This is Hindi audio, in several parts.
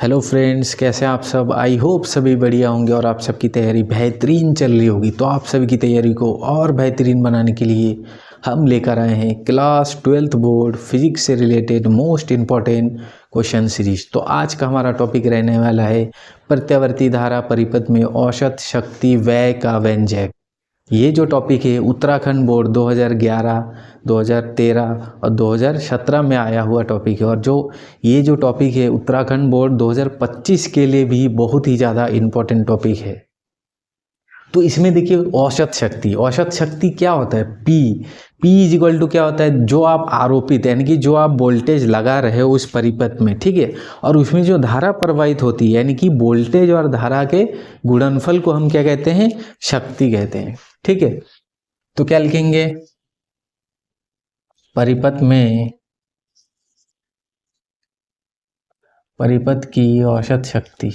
हेलो फ्रेंड्स, कैसे हैं आप सब। आई होप सभी बढ़िया होंगे और आप सबकी तैयारी बेहतरीन चल रही होगी। तो आप सभी की तैयारी को और बेहतरीन बनाने के लिए हम लेकर आए हैं क्लास 12th बोर्ड फिजिक्स से related most important question series. तो आज का हमारा टॉपिक रहने वाला है प्रत्यावर्ती धारा परिपथ में औसत शक्ति व्यय का व्यंजक। ये जो टॉपिक है उत्तराखंड बोर्ड 2011, 2013 और 2017 में आया हुआ टॉपिक है, और ये जो टॉपिक है उत्तराखंड बोर्ड 2025 के लिए भी बहुत ही ज़्यादा इम्पोर्टेंट टॉपिक है। तो इसमें देखिए औसत शक्ति क्या होता है। पी इज इक्वल टू क्या होता है, जो आप आरोपित यानी कि जो आप वोल्टेज लगा रहे हो उस परिपथ में, ठीक है, और उसमें जो धारा प्रवाहित होती है यानी कि वोल्टेज और धारा के गुणनफल को हम क्या कहते हैं, शक्ति कहते हैं। ठीक है, तो क्या लिखेंगे, परिपथ की औसत शक्ति,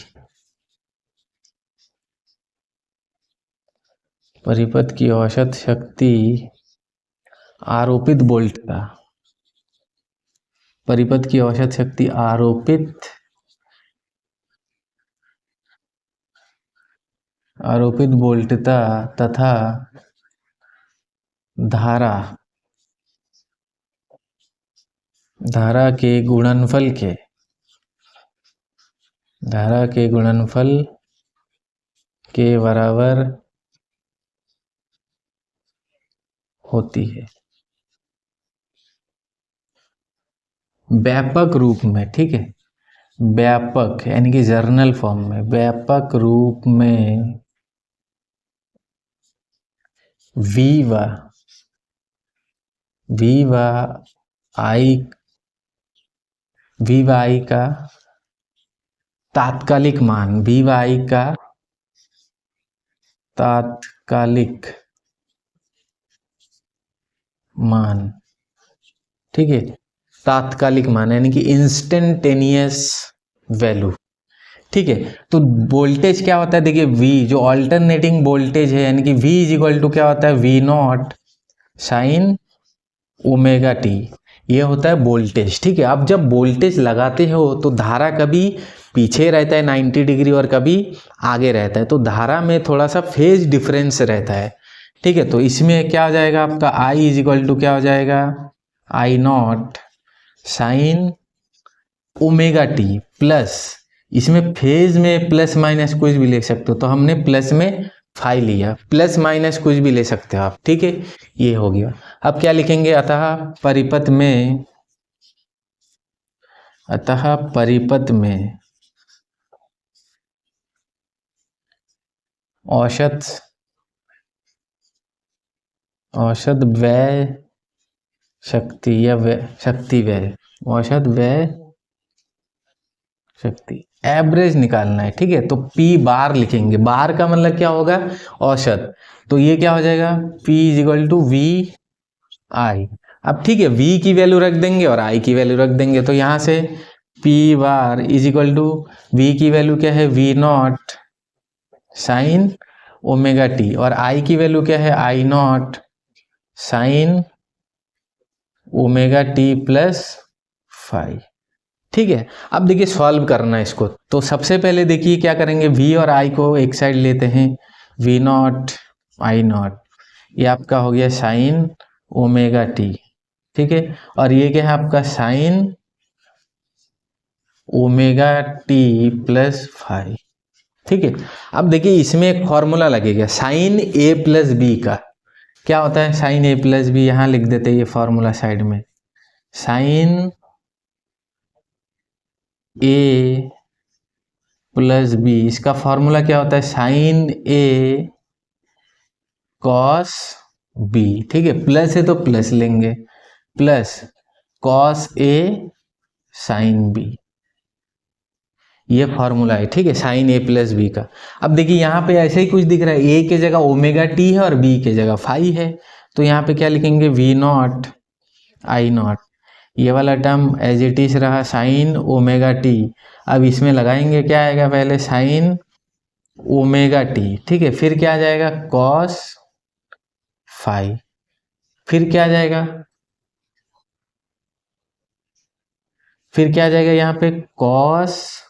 परिपथ की औसत शक्ति आरोपित वोल्ट का, परिपथ की औसत शक्ति आरोपित वोल्टता तथा धारा के गुणनफल के बराबर होती है व्यापक रूप में। ठीक है, व्यापक यानी कि जर्नल फॉर्म में, व्यापक रूप में वी आई का तात्कालिक मान, का तात्कालिक मान, ठीक है, तात्कालिक मान यानी कि इंस्टेंटेनियस वैल्यू। ठीक है, तो वोल्टेज क्या होता है, देखिए V जो ऑल्टरनेटिंग वोल्टेज है यानी कि V इज इक्वल टू क्या होता है, V0 साइन ओमेगा टी, ये होता है वोल्टेज। ठीक है, अब जब वोल्टेज लगाते हो तो धारा कभी पीछे रहता है 90 डिग्री और कभी आगे रहता है, तो धारा में थोड़ा सा फेज डिफरेंस रहता है। ठीक है, तो इसमें क्या हो जाएगा आपका I इज इक्वल टू क्या हो जाएगा, I0 sine omega t plus, इसमें फेज में प्लस माइनस कुछ भी ले सकते हो, तो हमने प्लस में फाई लिया, प्लस माइनस कुछ भी ले सकते हो आप। ठीक है, ये हो गया। अब क्या लिखेंगे, अतः परिपथ में औसत व्यय शक्ति या शक्ति व्यय, औसत व्यय शक्ति एवरेज निकालना है। ठीक है, तो P बार लिखेंगे, बार का मतलब क्या होगा, औसत, तो ये क्या हो जाएगा, P is equal to V I. अब ठीक है, V की वैल्यू रख देंगे और I की वैल्यू रख देंगे, तो यहाँ से P bar is equal to V की वैल्यू क्या है, V0 साइन ओमेगा टी, और I की वैल्यू क्या है, I0 sine omega t plus five. ठीक है, अब देखिए सॉल्व करना है इसको, तो सबसे पहले देखिए क्या करेंगे, V और I को एक साइड लेते हैं, V0 I0, ये आपका हो गया साइन ओमेगा टी। ठीक है, और ये क्या है आपका sign omega t plus five. ठीक है, अब देखिए इसमें एक फॉर्मूला लगेगा साइन ए प्लस बी का, क्या होता है साइन ए प्लस बी, यहां लिख देते हैं ये फॉर्मूला साइड में, साइन ए प्लस बी, इसका फॉर्मूला क्या होता है, साइन ए कॉस बी। ठीक है, प्लस है तो प्लस लेंगे, plus cos A sine B, ये फॉर्मूला है। ठीक है, साइन ए प्लस बी का। अब देखिए यहाँ पे ऐसे ही कुछ दिख रहा है, ए के जगह ओमेगा टी है और बी के जगह फाइव है, तो यहाँ पे क्या लिखेंगे, V0 I0, ये वाला टर्म एज इट इज रहा साइन ओमेगा टी। अब इसमें लगाएंगे क्या आएगा, पहले साइन ओमेगा टी, ठीक है, फिर क्या आ जाएगा कॉस फाइव, फिर क्या आ जाएगा, यहाँ पे कॉस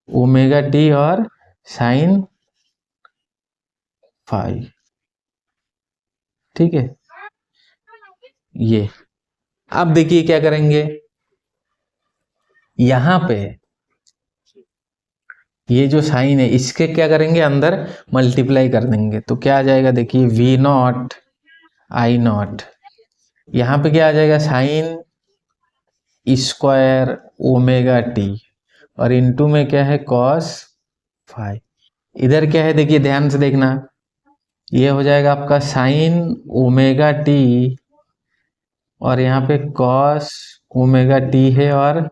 ओमेगा टी और साइन फाई। ठीक है, ये अब देखिए क्या करेंगे, यहां पे ये जो साइन है इसके क्या करेंगे, अंदर मल्टीप्लाई कर देंगे। तो क्या आ जाएगा, देखिए वी नॉट आई नॉट, यहाँ पे क्या आ जाएगा, साइन स्क्वायर ओमेगा टी, और इनटू में क्या है, कॉस फाई। इधर क्या है, देखिए ध्यान से देखना, ये हो जाएगा आपका साइन ओमेगा टी, और यहाँ पे कॉस ओमेगा टी है, और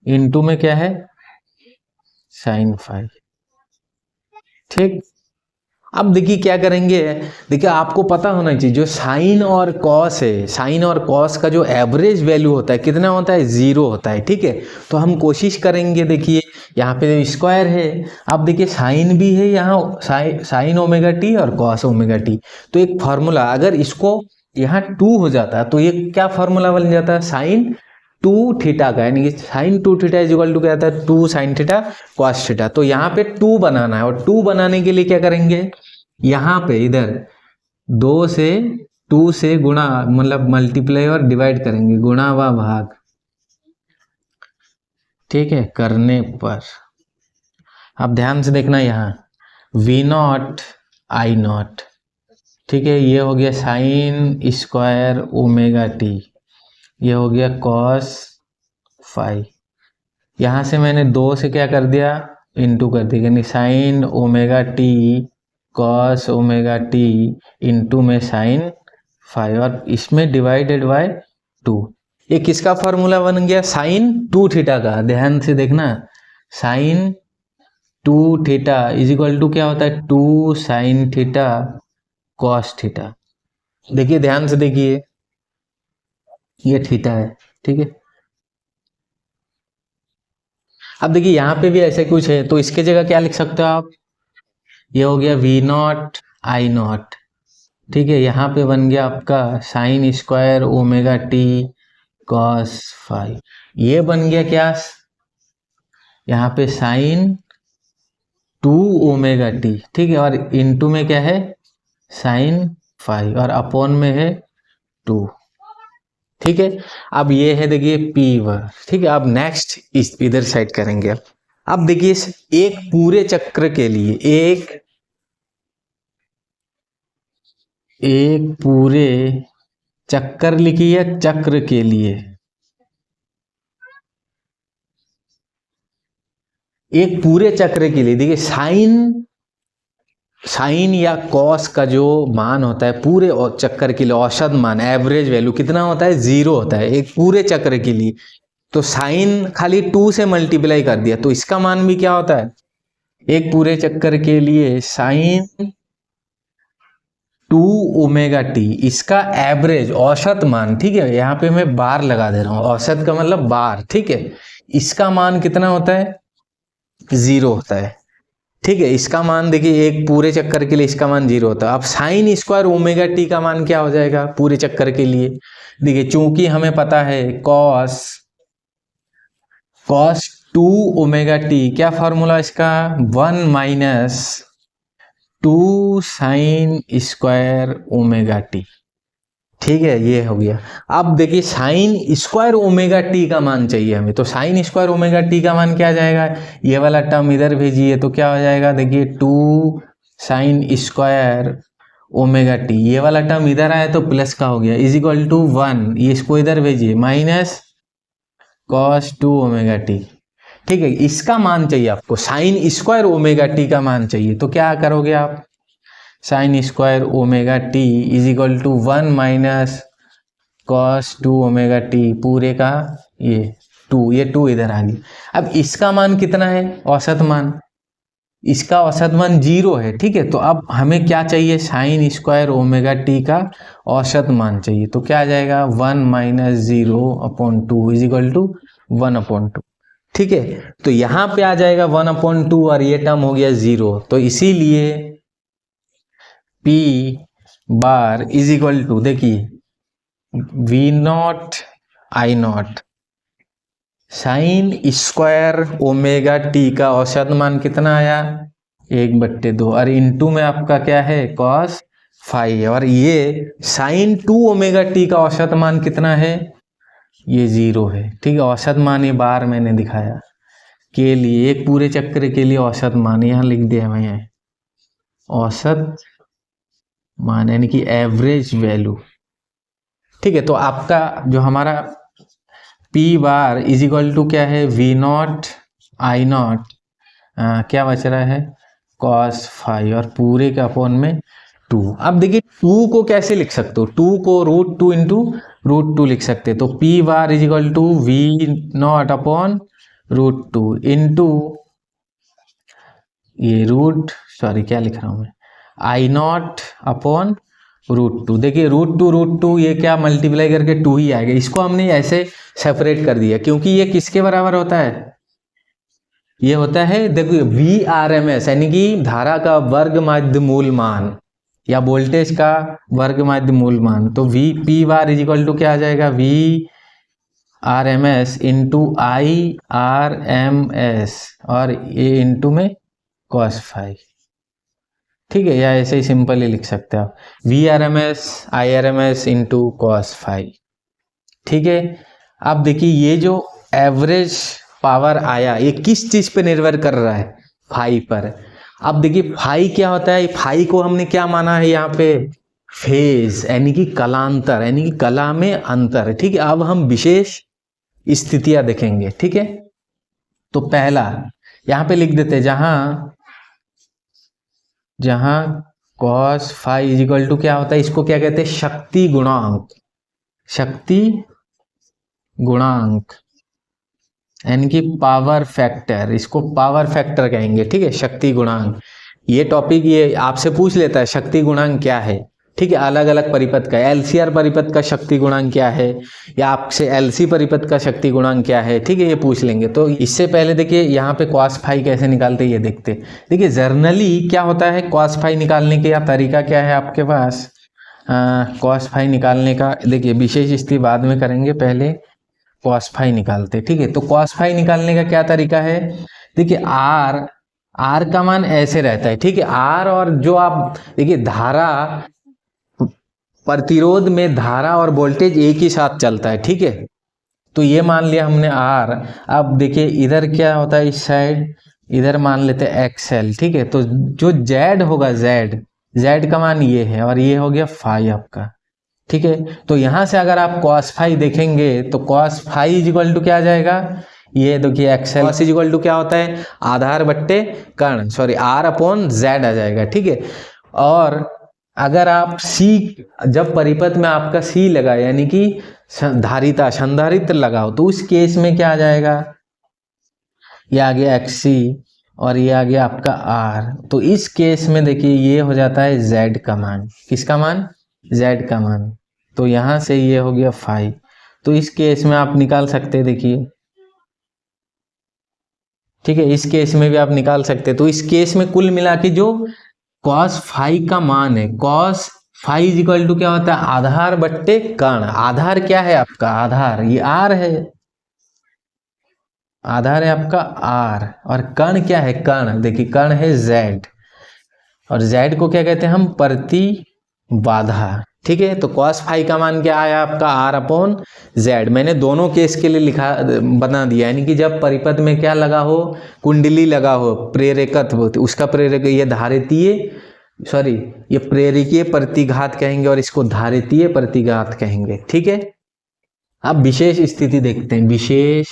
इनटू में क्या है, साइन फाई। ठीक, अब देखिए क्या करेंगे, देखिए आपको पता होना चाहिए जो साइन और कॉस है, साइन और कॉस का जो एवरेज वैल्यू होता है कितना होता है, 0 होता है। ठीक है, तो हम कोशिश करेंगे, देखिए यहाँ पे स्क्वायर है, अब देखिए साइन भी है यहाँ, साइन ओमेगा टी और कॉस ओमेगा टी। तो एक फॉर्मूला, अगर इसको यहाँ 2 हो जाता तो ये क्या फॉर्मूला बन जाता है, साइन 2 थीटा का, यानी कि sine 2 theta is equal to क्या आता है, 2 साइन थीटा कॉस थीटा। तो यहाँ पे 2 बनाना है, और 2 बनाने के लिए क्या करेंगे, यहाँ पे इधर 2 से 2 से गुणा, मतलब मल्टीप्लाई और डिवाइड करेंगे, गुणा व भाग। ठीक है, करने पर अब ध्यान से देखना, यहाँ वी नॉट आई नॉट, ठीक है, ये हो गया साइन स्क्वायर ओमेगा टी, ये हो गया कॉस फाई। यहाँ से मैंने 2 से क्या कर दिया, इंटू कर दिया, यानी sign omega T cos omega T into में साइन फाइव, और इसमें डिवाइडेड बाय 2। ये किसका फॉर्मूला बन गया, साइन 2 थीटा का। ध्यान से देखना, sine 2 theta is equal to क्या होता है, 2 साइन थीटा कॉस थीटा। देखिए ध्यान से देखिए, ये थीटा है। ठीक है, अब देखिए यहाँ पे भी ऐसे कुछ है, तो इसके जगह क्या लिख सकते हो आप, ये हो गया वी नॉट आई नॉट। ठीक है, यहाँ पे बन गया आपका sign square omega T cos five. ये बन गया क्या, यहाँ पे साइन 2 ओमेगा टी। ठीक है, और इनटू में क्या है, साइन फाइव, और अपॉन में है 2। ठीक है, अब ये है देखिए पी वर। ठीक है, अब नेक्स्ट इस इधर साइड करेंगे। अब देखिए एक पूरे चक्र के लिए, एक पूरे चक्कर लिखिए, चक्र के लिए, एक पूरे चक्र के लिए देखिए साइन या कॉस का जो मान होता है पूरे चक्कर के लिए, औसत मान एवरेज वैल्यू कितना होता है, 0 होता है एक पूरे चक्र के लिए। तो साइन खाली 2 से मल्टीप्लाई कर दिया, तो इसका मान भी क्या होता है, एक पूरे चक्कर के लिए साइन 2 ओमेगा टी, इसका एवरेज औसत मान। ठीक है, यहाँ पे मैं बार लगा दे रहा हूँ, औसत का मतलब बार। ठीक है, इसका मान कितना होता है, 0 होता है। ठीक है, इसका मान देखिए एक पूरे चक्कर के लिए इसका मान 0 होता है। अब साइन स्क्वायर ओमेगा टी का मान क्या हो जाएगा पूरे चक्कर के लिए, देखिए चूंकि हमें पता है कॉस कॉस 2 ओमेगा टी, क्या फॉर्मूला इसका, 1 minus 2 sign square omega T. ठीक है, ये हो गया। अब देखिए साइन स्क्वायर ओमेगा टी का मान चाहिए हमें, तो साइन स्क्वायर ओमेगा टी का मान क्या आ जाएगा, ये वाला टर्म इधर भेजिए, तो क्या हो जाएगा, देखिए 2 साइन स्क्वायर ओमेगा टी, ये वाला टर्म इधर आया तो प्लस का हो गया, इज इक्वल टू 1, ये इसको इधर भेजिए, माइनस कॉस 2 ओमेगा टी। ठीक है, इसका मान चाहिए आपको, साइन स्क्वायर ओमेगा टी का मान चाहिए, तो क्या करोगे आप, sine square omega t is equal to 1 minus cos 2 omega t पूरे का ये 2, ये 2 इधर आ गया। अब इसका मान कितना है, औसत मान, इसका औसत मान 0 है। ठीक है, तो अब हमें क्या चाहिए, साइन स्क्वायर ओमेगा टी का औसत मान चाहिए, तो क्या आ जाएगा, 1 minus 0 upon 2 is equal to 1 upon 2। ठीक है, तो यहाँ पे आ जाएगा 1 अपॉन 2, और ये टर्म हो गया 0, तो इसीलिए P bar is equal to, देखिए V naught I naught, sine square omega t का औसत मान कितना आया 1/2 और इनटू में आपका क्या है कॉस फाई, और ये साइन 2 ओमेगा टी का औसत मान कितना है ये 0 है। ठीक है, औसत मान ये बार मैंने दिखाया के लिए, एक पूरे चक्र के लिए औसत मान यहाँ लिख दिया मैं, औसत मान यानी कि एवरेज वैल्यू। ठीक है, तो आपका जो हमारा P bar is equal to क्या है वी नॉट आई नॉट, क्या बच रहा है कॉस फाई और पूरे के अपॉन में 2। अब देखिए 2 को कैसे लिख सकते हो, 2 को √2 इंटू √2 लिख सकते, तो P bar is equal to V naught upon √2 into ये क्या लिख रहा हूं मैं, आई नॉट अपॉन √2। देखिए √2 ये क्या मल्टीप्लाई करके 2 ही आएगा, इसको हमने ऐसे सेपरेट कर दिया क्योंकि ये किसके बराबर होता है, ये होता है देखिए VRMS यानी कि धारा का वर्ग माध्य मूल मान या वोल्टेज का वर्ग माध्य मूल मान। तो P bar is equal to क्या आ जाएगा VRMS इंटू IRMS और ये इंटू में कॉस फाई। ठीक है, या ऐसे ही सिंपल ही लिख सकते हैं आप VRMS IRMS into cos phi. ठीक है, अब देखिए ये जो एवरेज पावर आया ये किस चीज पे निर्भर कर रहा है, फाई पर। अब देखिए फाई क्या होता है, फाई को हमने क्या माना है यहाँ पे फेज यानी कि कलांतर यानी कि कला में अंतर। ठीक है, अब हम विशेष स्थितियां देखेंगे। ठीक है, तो पहला यहाँ पे लिख देते जहां cos phi is equal to क्या होता है, इसको क्या कहते हैं शक्ति गुणांक, शक्ति गुणांक यानी कि पावर फैक्टर, इसको पावर फैक्टर कहेंगे। ठीक है, शक्ति गुणांक ये टॉपिक ये आपसे पूछ लेता है शक्ति गुणांक क्या है। ठीक है, अलग अलग परिपथ का LCR परिपथ का शक्ति गुणांक क्या है या आपसे LC परिपथ का शक्ति गुणांक क्या है। ठीक है, ये पूछ लेंगे। तो इससे पहले देखिए यहाँ पे कॉस फाई कैसे निकालते ये देखते। देखिए जर्नली क्या होता है कॉस फाई निकालने का तरीका क्या है आपके पास, कॉस फाई निकालने का देखिए विशेष स्थिति बाद में करेंगे, पहले कॉस फाई निकालते। ठीक है, तो कॉस फाई निकालने का क्या तरीका है, देखिए आर का मान ऐसे रहता है। ठीक है, आर और जो आप देखिए धारा प्रतिरोध में धारा और वोल्टेज एक ही साथ चलता है। ठीक है, तो ये मान लिया हमने आर। अब देखिए इधर क्या होता है इस साइड, इधर मान लेते हैं एक्सएल। ठीक है, तो जो जेड होगा जेड का मान ये है और ये हो गया फाई आपका। ठीक है, तो यहां से अगर आप कॉस फाई देखेंगे तो cos phi is equal to क्या आ जाएगा, ये देखिए XL cos is equal to क्या होता है आधार बट्टे कर्ण, सॉरी आर अपॉन जेड आ जाएगा। ठीक है, और अगर आप सी जब परिपथ में आपका सी लगा यानी कि धारिता संधारित्र लगाओ तो उस केस में क्या आ जाएगा, ये आ गया XC और ये आ गया आपका आर। तो इस केस में देखिए ये हो जाता है जेड का मान, किसका मान जेड का मान। तो यहां से ये हो गया फाई, तो इस केस में आप निकाल सकते हैं देखिए। ठीक है, इस केस में भी आप निकाल सकते हैं। तो इस केस में कुल मिला के जो कॉस फाई का मान है, cos phi is equal to क्या होता है आधार बट्टे कर्ण। आधार क्या है आपका, आधार ये आर है, आधार है आपका आर, और कर्ण क्या है कर्ण, देखिए कर्ण है जेड, और जेड को क्या कहते हैं हम प्रतिबाधा। ठीक है, तो कॉस फाई का मान क्या आया आपका आर अपॉन जेड। मैंने दोनों केस के लिए लिखा बना दिया, यानी कि जब परिपथ में क्या लगा हो कुंडली लगा हो प्रेरकत्व, उसका प्रेरक ये धारितीय सॉरी ये प्रेरकीय प्रतिघात कहेंगे और इसको धारितीय प्रतिघात कहेंगे। ठीक है, अब विशेष स्थिति देखते हैं, विशेष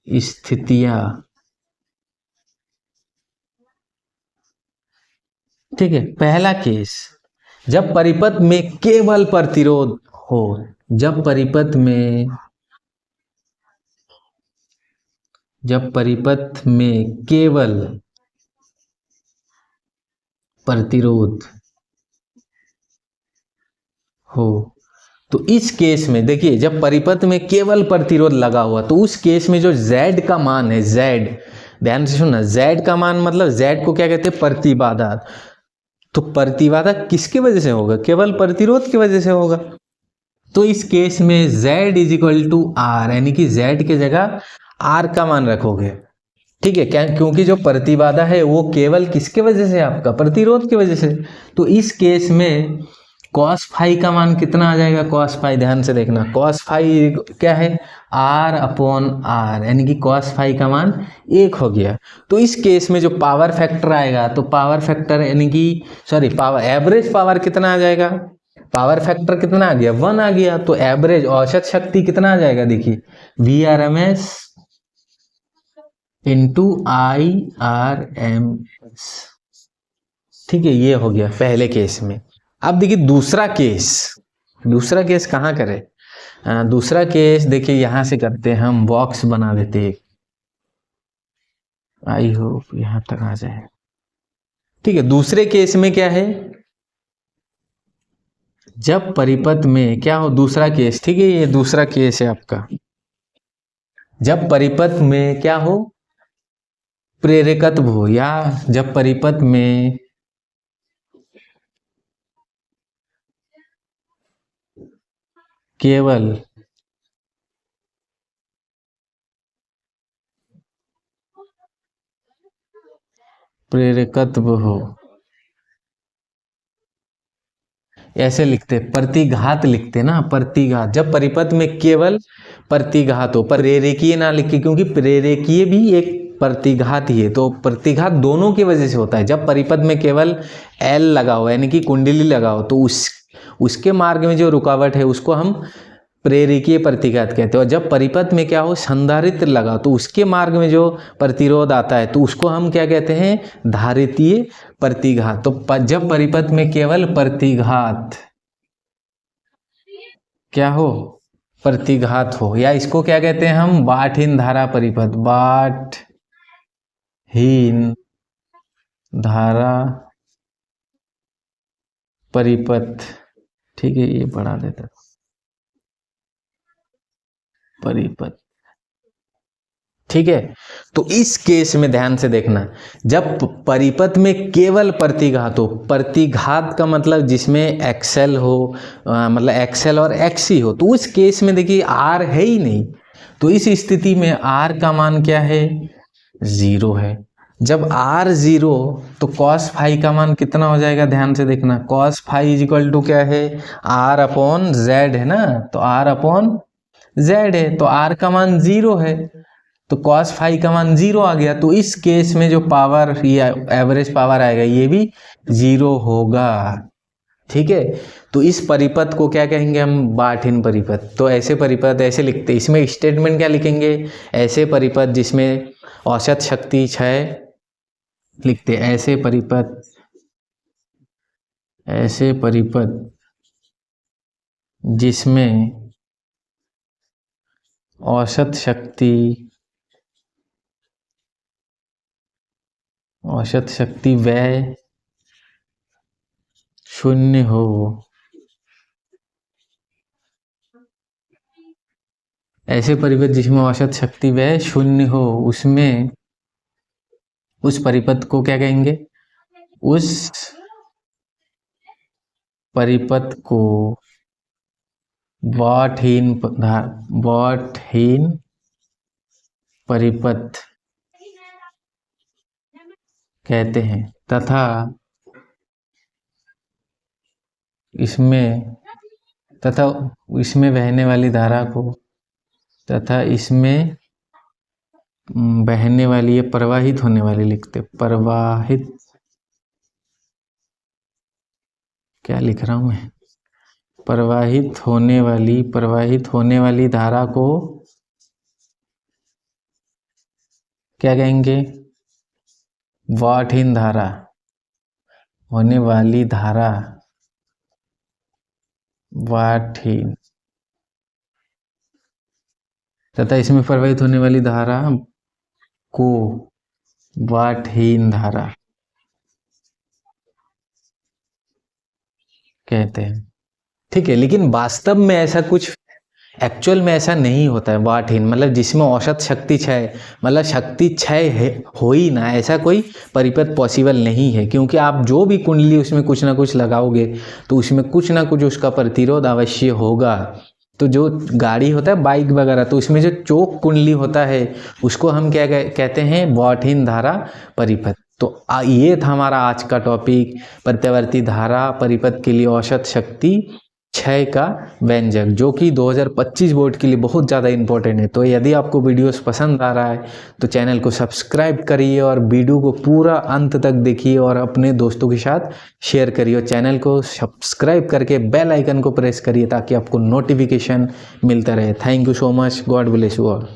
स्थितियां। ठीक है, पहला केस जब परिपथ में केवल प्रतिरोध हो, जब परिपथ में केवल प्रतिरोध हो, तो इस केस में देखिए जब परिपथ में केवल प्रतिरोध लगा हुआ तो उस केस में जो Z का मान है, Z ध्यान से सुनना, Z का मान मतलब Z को क्या कहते हैं प्रतिबाधा। तो प्रतिबाधा किसकी वजह से होगा, केवल प्रतिरोध की वजह से होगा। तो इस केस में z is equal to R, यानी कि z के जगह r का मान रखोगे। ठीक है क्या, क्योंकि जो प्रतिबाधा है वो केवल किसके वजह से, आपका प्रतिरोध की वजह से। तो इस केस में कॉस फाई का मान कितना आ जाएगा, कॉस फाई ध्यान से देखना, कॉस फाई क्या है, आर अपॉन आर, यानी कि कॉस फाई का मान 1 हो गया। तो इस केस में जो पावर फैक्टर आएगा, तो पावर फैक्टर यानी कि सॉरी पावर एवरेज पावर कितना आ जाएगा, पावर फैक्टर कितना आ गया, 1 आ गया। तो एवरेज औसत शक्ति कितना आ जाएगा, देखिए V R M S into I R M S. ठीक है, ये हो गया पहले केस में। अब देखिए दूसरा केस, दूसरा केस कहाँ करें, दूसरा केस देखिए यहां से करते हैं, हम बॉक्स बना देते हैं, आई होप यहां तक आ जाए। ठीक है, दूसरे केस में क्या है, जब परिपथ में क्या हो, दूसरा केस, ठीक है ये दूसरा केस है आपका, जब परिपथ में क्या हो, प्रेरकत्व हो, या जब परिपथ में केवल प्रेरकत्व हो, ऐसे लिखते प्रतिघात लिखते ना, प्रतिघात, जब परिपथ में केवल प्रतिघात हो, प्रेरकीय ना लिखे, क्योंकि प्रेरकीय भी एक प्रतिघात ही है। तो प्रतिघात दोनों की वजह से होता है। जब परिपथ में केवल एल लगा हो, यानी कि कुंडली लगा हो, तो उसके मार्ग में जो रुकावट है उसको हम प्रेरकीय प्रतिघात कहते हैं। और जब परिपथ में क्या हो, संधारित्र लगा, तो उसके मार्ग में जो प्रतिरोध आता है, तो उसको हम क्या कहते हैं, धारितीय प्रतिघात। तो जब परिपथ में केवल प्रतिघात क्या हो, प्रतिघात हो, या इसको क्या कहते हैं हम, बाठहीन धारा परिपथ, बाठहीन धारा परिपथ। ठीक है, ये बढ़ा देता, परिपथ। ठीक है, तो इस केस में ध्यान से देखना, जब परिपथ में केवल प्रतिघात हो, प्रतिघात का मतलब जिसमें एक्सेल हो, मतलब एक्सेल और एक्सी हो, तो उस केस में देखिए आर है ही नहीं। तो इस स्थिति में आर का मान क्या है, 0 है। जब आर 0, तो कॉस फाई का मान कितना हो जाएगा, ध्यान से देखना, cos phi is equal to क्या है, आर अपॉन जेड है ना, तो आर अपॉन जेड है, तो आर का मान 0 है, तो कॉस फाई का मान 0 आ गया। तो इस केस में जो पावर या एवरेज पावर आएगा ये भी 0 होगा। ठीक है, तो इस परिपथ को क्या कहेंगे हम, बाठहीन परिपथ। तो ऐसे परिपथ ऐसे लिखते, इसमें स्टेटमेंट क्या लिखेंगे, ऐसे परिपथ जिसमें औसत शक्ति क्षय लिखते, ऐसे परिपथ, ऐसे परिपथ जिसमें औसत शक्ति, औसत शक्ति व्यय 0 हो, ऐसे परिपथ जिसमें औसत शक्ति व्यय 0 हो, उसमें उस परिपथ को क्या कहेंगे, उस परिपथ को बाठहीन बाठहीन परिपथ कहते हैं, तथा इसमें बहने वाली धारा को, तथा इसमें बहने वाली, ये प्रवाहित होने वाली लिखते, प्रवाहित, क्या लिख रहा हूं मैं, प्रवाहित होने वाली धारा को क्या कहेंगे, बाठहीन धारा, होने वाली धारा बाठहीन, तथा इसमें प्रवाहित होने वाली धारा को बाठहीन धारा कहते हैं। ठीक है, लेकिन वास्तव में ऐसा कुछ एक्चुअल में ऐसा नहीं होता है। वाटहीन मतलब जिसमें औसत शक्ति क्षय, मतलब शक्ति क्षय है हो ही ना, ऐसा कोई परिपथ पॉसिबल नहीं है। क्योंकि आप जो भी कुंडली उसमें कुछ ना कुछ लगाओगे तो उसमें कुछ ना कुछ उसका प्रतिरोध अवश्य होगा। तो जो गाड़ी होता है बाइक वगैरह, तो उसमें जो चोक कुंडली होता है उसको हम क्या कहते हैं, वाटहीन धारा परिपथ। तो ये था हमारा आज का टॉपिक, प्रत्यावर्ती धारा परिपथ के लिए औसत शक्ति क्षय का व्यंजक, जो कि 2025 बोर्ड के लिए बहुत ज़्यादा इंपॉर्टेंट है। तो यदि आपको वीडियोस पसंद आ रहा है तो चैनल को सब्सक्राइब करिए और वीडियो को पूरा अंत तक देखिए और अपने दोस्तों के साथ शेयर करिए। और चैनल को सब्सक्राइब करके बेल आइकन को प्रेस करिए ताकि आपको नोटिफिकेशन मिलता रहे। Thank you so much, God bless you all.